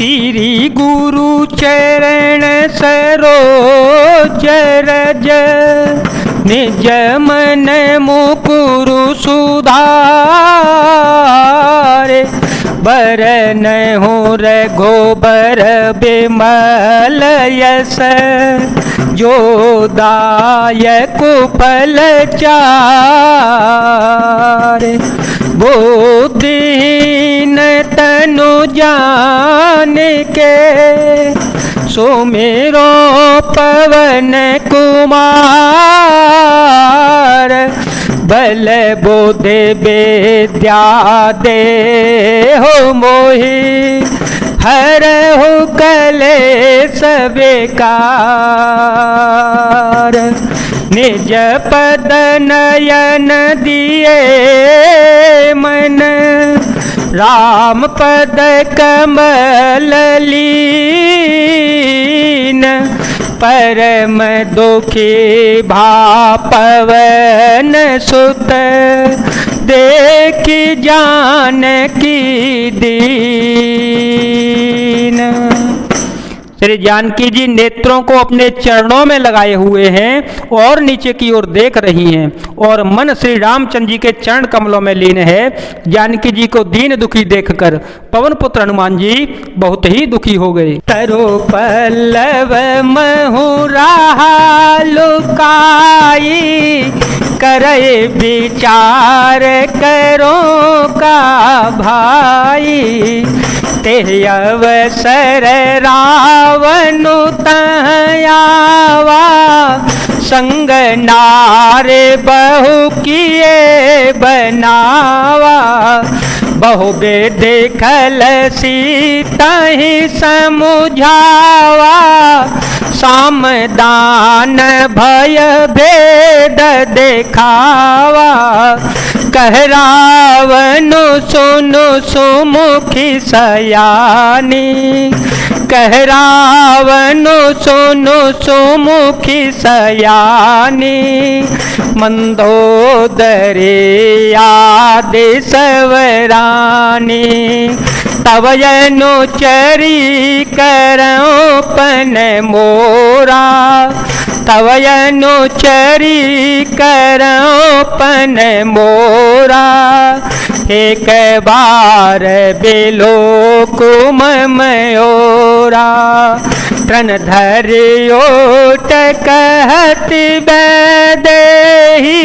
श्री गुरु चरण सरोज रज निज मन मुकुरु सुधारे बरन हो रघुबर बिमल यस जो दायक फल चारे बुद्धिहीन तनु जान के सुमिरो पवन कुमार बल बुद्धि विद्या दे हो मोहि हर हो कलेश बेकार निज पद नयन दिए मन राम पद कमल लीन परम दुखी भापवन सुत देखी जानकी दीन। श्री जानकी जी नेत्रों को अपने चरणों में लगाए हुए हैं और नीचे की ओर देख रही हैं और मन श्री रामचंद्र जी के चरण कमलों में लीन है। जानकी जी को दीन दुखी देखकर पवन पुत्र हनुमान जी बहुत ही दुखी हो गए। तरो पल्लव महुरा लुकाई करे विचार करो का भाई ते अवसर रावनु तयावा संग नारे बहु किए बनावा बहु देखल सीता ही समुझावा सामदान भय भेद देखावा कह रावनु सुनु सुमुखी सयानी कह रावनु सुनु सुमुखी सयानी मंदोदरी आदि सवरानी तव अनुचरी करऊं पन मोरा तव अनुचरी करऊं पन मोरा एक बार बिलो कुम मयोरा तन धरियो कहत बैदेही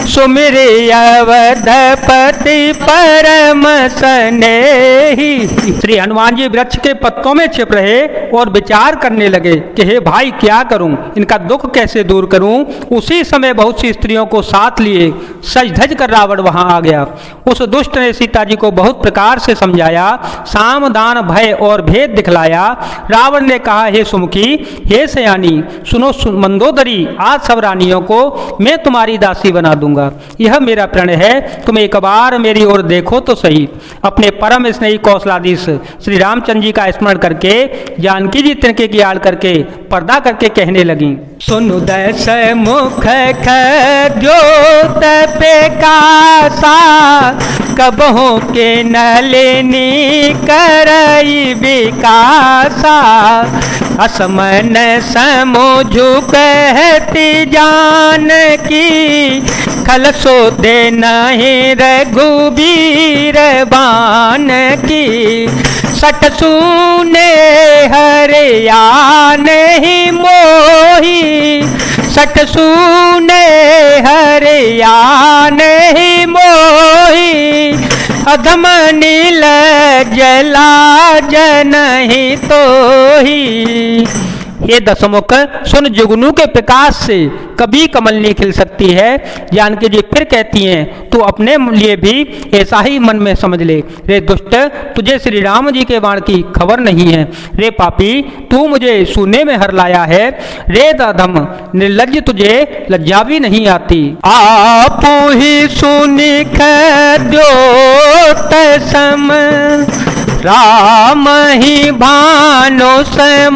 सुमिरि अवधपति परम स्नेही। श्री हनुमान जी वृक्ष के पत्तों में छिप रहे और विचार करने लगे कि हे भाई क्या करूं, इनका दुख कैसे दूर करूं। उसी समय बहुत सी स्त्रियों को साथ लिए सज धज कर रावण वहां आ गया। उस दुष्ट ने सीता जी को बहुत प्रकार से समझाया, साम दान भय और भेद दिखलाया। रावण ने कहा, हे सुमुखी, हे सयानी, सुनो मंदोदरी, आज सब रानियों को मैं तुम्हारी दासी बना दूंगा। यह मेरा प्रण है, तुम एक बार मेरी ओर देखो तो सही। अपने परम स्नेही कौशलाधीश श्री रामचंद्र जी का स्मरण करके जानकी जी तिनके की आड़ करके पर्दा करके कहने लगी, सुनु दस मुख खद्योत पे कासा कबहों के नलिनी करई विकासा असमन समझु कहती जानकी खल सोधे नहीं रघुबीर बान की सट सुने हरिया नहीं मोही सट सुने हरिया नहीं मोही अधम नील जला जनहि तो ही। ये दशमुख सुन जुगनू के प्रकाश से कभी कमल नहीं खिल सकती है। जानकी जी फिर कहती हैं, तू अपने लिए भी ऐसा ही मन में समझ ले। रे दुष्ट, तुझे श्री राम जी के बाण की खबर नहीं है। रे पापी, तू मुझे सूने में हर लाया है। रे अधम निर्लज्ज, तुझे लज्जा भी नहीं आती। आप ही सुनि खद्योत सम राम ही भानु समान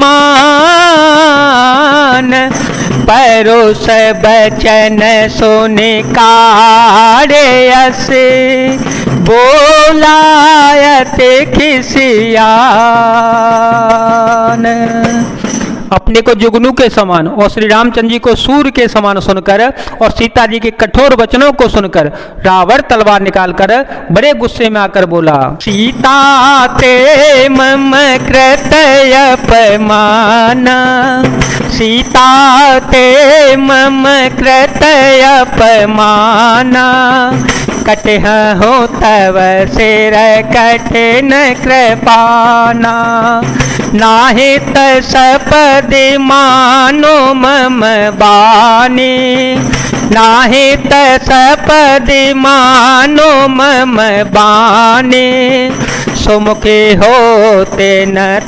परोस बचन सुनि काढ़े असे बोलायत खिसिया। अपने को जुगनू के समान और श्री रामचंद्र जी को सूर्य के समान सुनकर और सीता जी के कठोर वचनों को सुनकर रावण तलवार निकालकर बड़े गुस्से में आकर बोला, सीता ते मम कृतय अपमान, सीता ते मम कृतय अपमान, कटह हो तव सिर कठिन कृपाना, नाहित सपद मानो मम बानी, नाहित सपद मानो मम बानी, सुमुखे होते न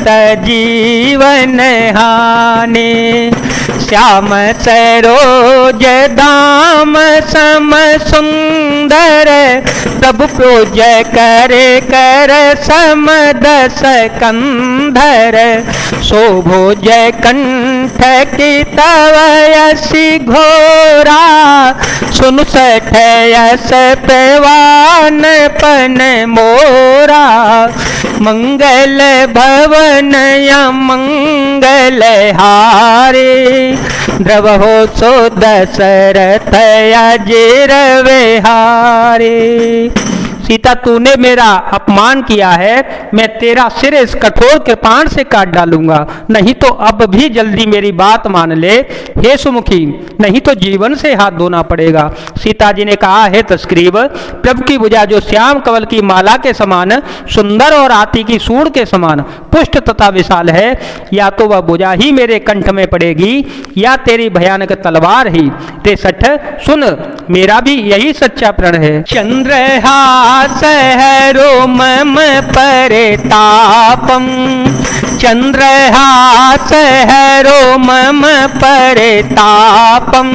जीवन हानि, श्याम सरोज दाम सम सुंदर, प्रभु पूज करे कर सम दस कंधर, शोभोज कंठ की तव यसी घोरा, सुन सठ यस प्रवान पन मोरा, मंगल भवन या मंगल हारे, द्रवहो सो दशरथ अजिर विहारे। सीता तूने मेरा अपमान किया है, मैं तेरा सिर इस कठोर कृपाण से काट डालूंगा, नहीं तो अब भी जल्दी मेरी बात मान ले हे सुमुखी, नहीं तो जीवन से हाथ धोना पड़ेगा। सीता जी ने कहा, हे तस्क्रीब, प्रभु की भुजा जो श्याम कवल की माला के समान सुंदर और हाथी की सूंड के समान पुष्ट तथा विशाल है, या तो वह भुजा ही मेरे कंठ में पड़ेगी या तेरी भयानक तलवार ही। ते सठ सुन, मेरा भी यही सच्चा प्रण है। चंद्रहास हरो मम परितापम, चंद्रहास हरो मम परितापम,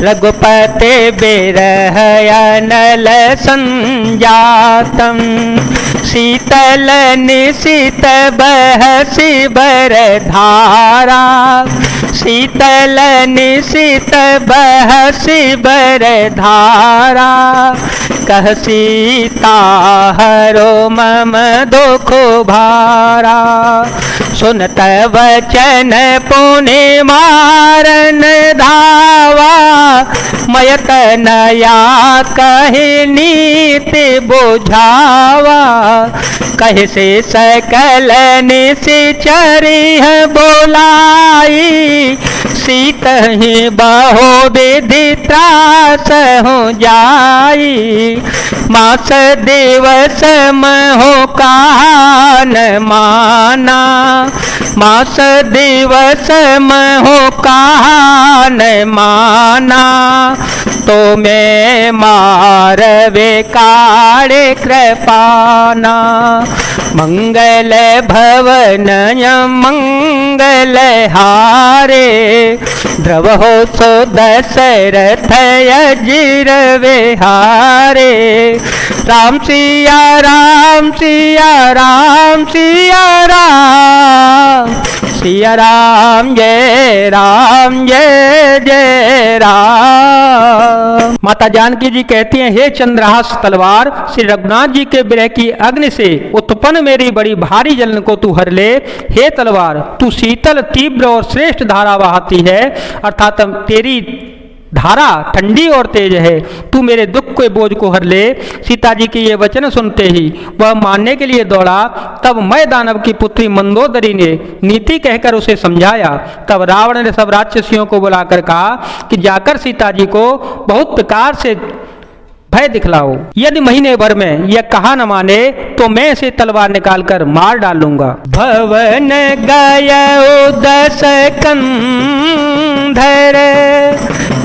रघुपते बिरह अनल संजातम, शीतल निशित बहसि बर धारा, शीतल निशित बहसि बर धारा, कह सीता हरो मम दुख भारा, सुनत वचन पुनि मारन धावा, मयत नया कहे नीति बुझावा, कहे से सकल निश्चरिह बोलाई, सीत ही बहु विधि त्रास हो जाई, मास दिवस महो कान माना, मास दिवस महो कान माना, तो मैं मारवे काड़े कृपाना, मंगल भवन मंगल हारे, द्रवहो सो दशरथ अजिर विहारे, राम सिया राम सिया राम सिया राम, सिया राम जय जय राम। माता जानकी जी कहती हैं, हे चंद्रहास तलवार, श्री रघुनाथ जी के विरह की अग्नि से उत्पन्न मेरी बड़ी भारी जलन को तू हर ले। हे तलवार, तू शीतल तीव्र और श्रेष्ठ धारा बहाती है, अर्थात तेरी धारा ठंडी और तेज है, तू मेरे दुख के बोझ को हर ले। सीता जी के ये वचन सुनते ही वह मानने के लिए दौड़ा। तब मैं दानव की पुत्री मंदोदरी ने नीति कहकर उसे समझाया। तब रावण ने सब राक्षसियों को बुलाकर कहा कि जाकर सीता जी को बहुत प्रकार से भय दिखलाओ, यदि महीने भर में यह कहा न माने तो मैं इसे तलवार निकालकर मार डालूंगा। भवन गयो दस कंधर,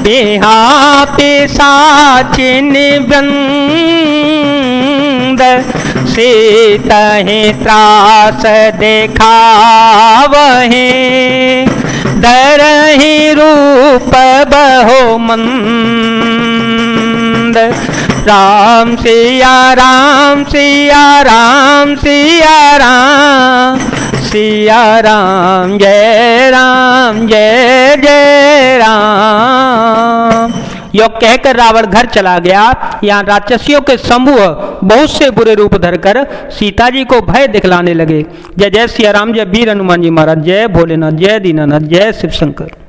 बिहा पिशाचिन वृंद, सीतहि त्रास देखावहि, दरहि रूप बहु मंद, राम सिया राम सिया राम सिया राम, सिया राम जय जय राम। यह कहकर रावण घर चला गया। यहाँ राक्षसियों के समूह बहुत से बुरे रूप धरकर सीता जी को भय दिखलाने लगे। जय जय सिया राम, जय वीर हनुमान जी महाराज, जय भोलेनाथ, जय दीनानाथ, जय शिव शंकर।